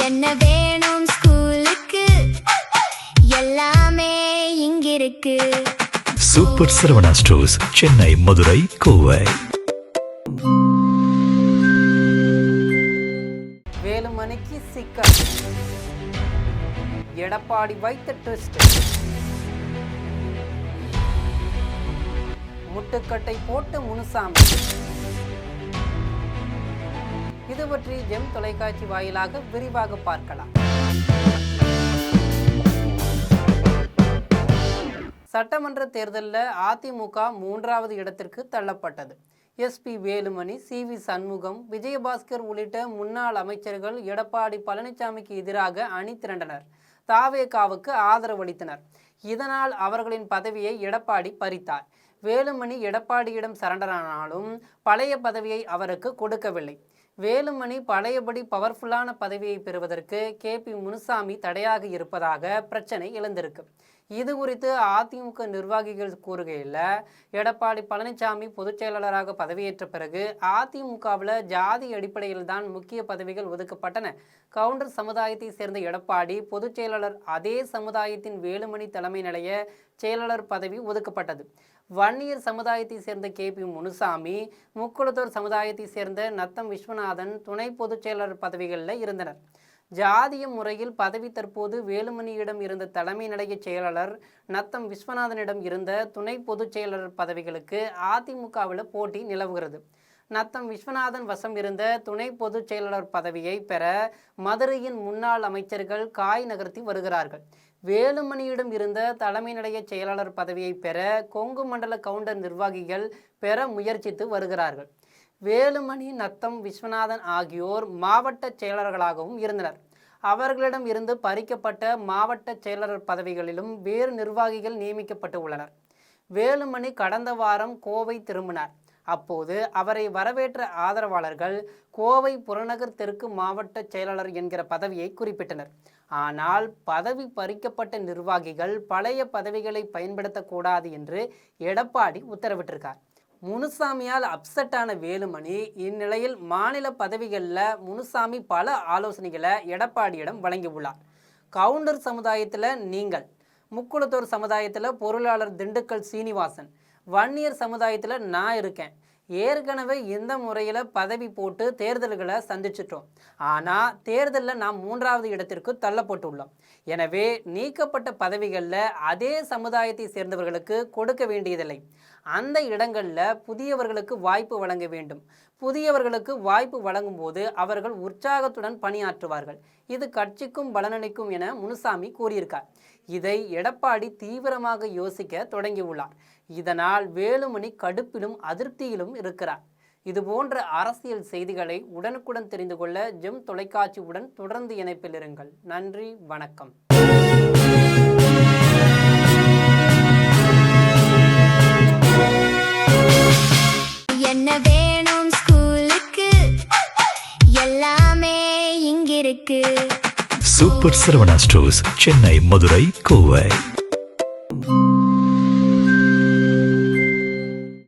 என்ன வேணும் ஸ்கூலுக்கு எல்லாமே இங்கிருக்கு. Super Saravana stores, Chennai, Madurai, Kovai. வேலுமணிக்கு சிக்கல், எடப்பாடி வைத்த ட்விஸ்ட், முட்டுக்கட்டை போட்டு முனுசாமி. இது பற்றி ஜெம் தொலைக்காட்சி வாயிலாக விரிவாக பார்க்கலாம். சட்டமன்ற தேர்தலில் அதிமுக 3வது இடத்திற்கு தள்ளப்பட்டது. எஸ்பி வேலுமணி, சி.வி. சண்முகம், விஜயபாஸ்கர் உள்ளிட்ட முன்னாள் அமைச்சர்கள் எடப்பாடி பழனிசாமிக்கு எதிராக அணி திரண்டனர். தாவேகாவுக்கு ஆதரவளித்தனர். இதனால் அவர்களின் பதவியை எடப்பாடி பறித்தார். வேலுமணி எடப்பாடியிடம் சரண்டரானாலும் பழைய பதவியை அவருக்கு கொடுக்கவில்லை. வேலுமணி பழையபடி பவர்ஃபுல்லான பதவியை பெறுவதற்கு கே.பி. முனுசாமி தடையாக இருப்பதாக பிரச்சனை எழுந்திருக்கு. இது குறித்து அதிமுக நிர்வாகிகள் கூறுகையில், எடப்பாடி பழனிசாமி பொதுச் செயலாளராக பதவியேற்ற பிறகு அதிமுகவில் ஜாதி அடிப்படையில் தான் முக்கிய பதவிகள் ஒதுக்கப்பட்டன. கவுண்டர் சமுதாயத்தை சேர்ந்த எடப்பாடி பொதுச் செயலாளர், அதே சமுதாயத்தின் வேலுமணி தலைமை நிலைய செயலாளர் பதவி ஒதுக்கப்பட்டது. வன்னியர் சமுதாயத்தை சேர்ந்த கே.பி. முனுசாமி, முக்குளத்தூர் சமுதாயத்தை சேர்ந்த நத்தம் விஸ்வநாதன் துணை பொதுச் செயலாளர் பதவிகளில் இருந்தனர். ஜாதிய முறையில் பதவி தற்போது வேலுமணியிடம் இருந்த தலைமை நிலைய செயலாளர், நத்தம் விஸ்வநாதனிடம் இருந்த துணை பொதுச் செயலாளர் பதவிகளுக்கு அதிமுகவில் போட்டி நிலவுகிறது. நத்தம் விஸ்வநாதன் வசம் இருந்த துணை பொதுச் செயலாளர் பதவியை பெற மதுரையின் முன்னாள் அமைச்சர்கள் காய் நகர்த்தி வருகிறார்கள். வேலுமணியிடம் இருந்த தலைமை நிலைய செயலாளர் பதவியை பெற கொங்கு மண்டல கவுண்டர் நிர்வாகிகள் பெற முயற்சித்து வருகிறார்கள். வேலுமணி, நத்தம் விஸ்வநாதன் ஆகியோர் மாவட்ட செயலர்களாகவும் இருந்தனர். அவர்களிடம் இருந்து பறிக்கப்பட்ட மாவட்ட செயலாளர் பதவிகளிலும் வேறு நிர்வாகிகள் நியமிக்கப்பட்டு உள்ளனர். வேலுமணி கடந்த வாரம் கோவை திரும்பினார். அப்போது அவரை வரவேற்ற ஆதரவாளர்கள் கோவை புறநகர் தெற்கு மாவட்ட செயலாளர் என்கிற பதவியை குறிப்பிட்டனர். ஆனால் பதவி பறிக்கப்பட்ட நிர்வாகிகள் பழைய பதவிகளை பயன்படுத்தக்கூடாது என்று எடப்பாடி உத்தரவிட்டிருக்கார். முனுசாமியால் அப்செட்டான வேலுமணி இந்நிலையில் மாநில பதவிகளில் முனுசாமி பல ஆலோசனைகளை எடப்பாடியிடம் வழங்கியுள்ளார். கவுண்டர் சமுதாயத்தில் நீங்கள், முக்குளத்தூர் சமுதாயத்தில் பொருளாளர் திண்டுக்கல் சீனிவாசன், வன்னியர் சமுதாயத்தில் நான் இருக்கேன். ஏற்கனவே இந்த முறையில் பதவி போட்டு தேர்தல்களை சந்திச்சிட்டோம். ஆனால் தேர்தலில் நாம் 3வது இடத்திற்கு தள்ளப்பட்டுள்ளோம். எனவே நீக்கப்பட்ட பதவிகளில் அதே சமுதாயத்தை சேர்ந்தவர்களுக்கு கொடுக்க வேண்டியதில்லை. அந்த இடங்களில் புதியவர்களுக்கு வாய்ப்பு வழங்க வேண்டும். புதியவர்களுக்கு வாய்ப்பு வழங்கும் போது அவர்கள் உற்சாகத்துடன் பணியாற்றுவார்கள். இது கட்சிக்கும் பலனளிக்கும் என முனுசாமி கூறியிருக்கார். இதை எடப்பாடி தீவிரமாக யோசிக்க தொடங்கியுள்ளார். இதனால் வேலுமணி கடுப்பிலும் அதிருப்தியிலும் இருக்கிறார். இதுபோன்ற அரசியல் செய்திகளை உடனுக்குடன் தெரிந்து கொள்ள ஜெம் தொலைக்காட்சியுடன் தொடர்ந்து இணைப்பில் இருங்கள். நன்றி, வணக்கம். என்ன வேணும் ஸ்கூலுக்கு எல்லாமே இங்கிருக்கு. Super Saravana stores, Chennai, Madurai, Kovai.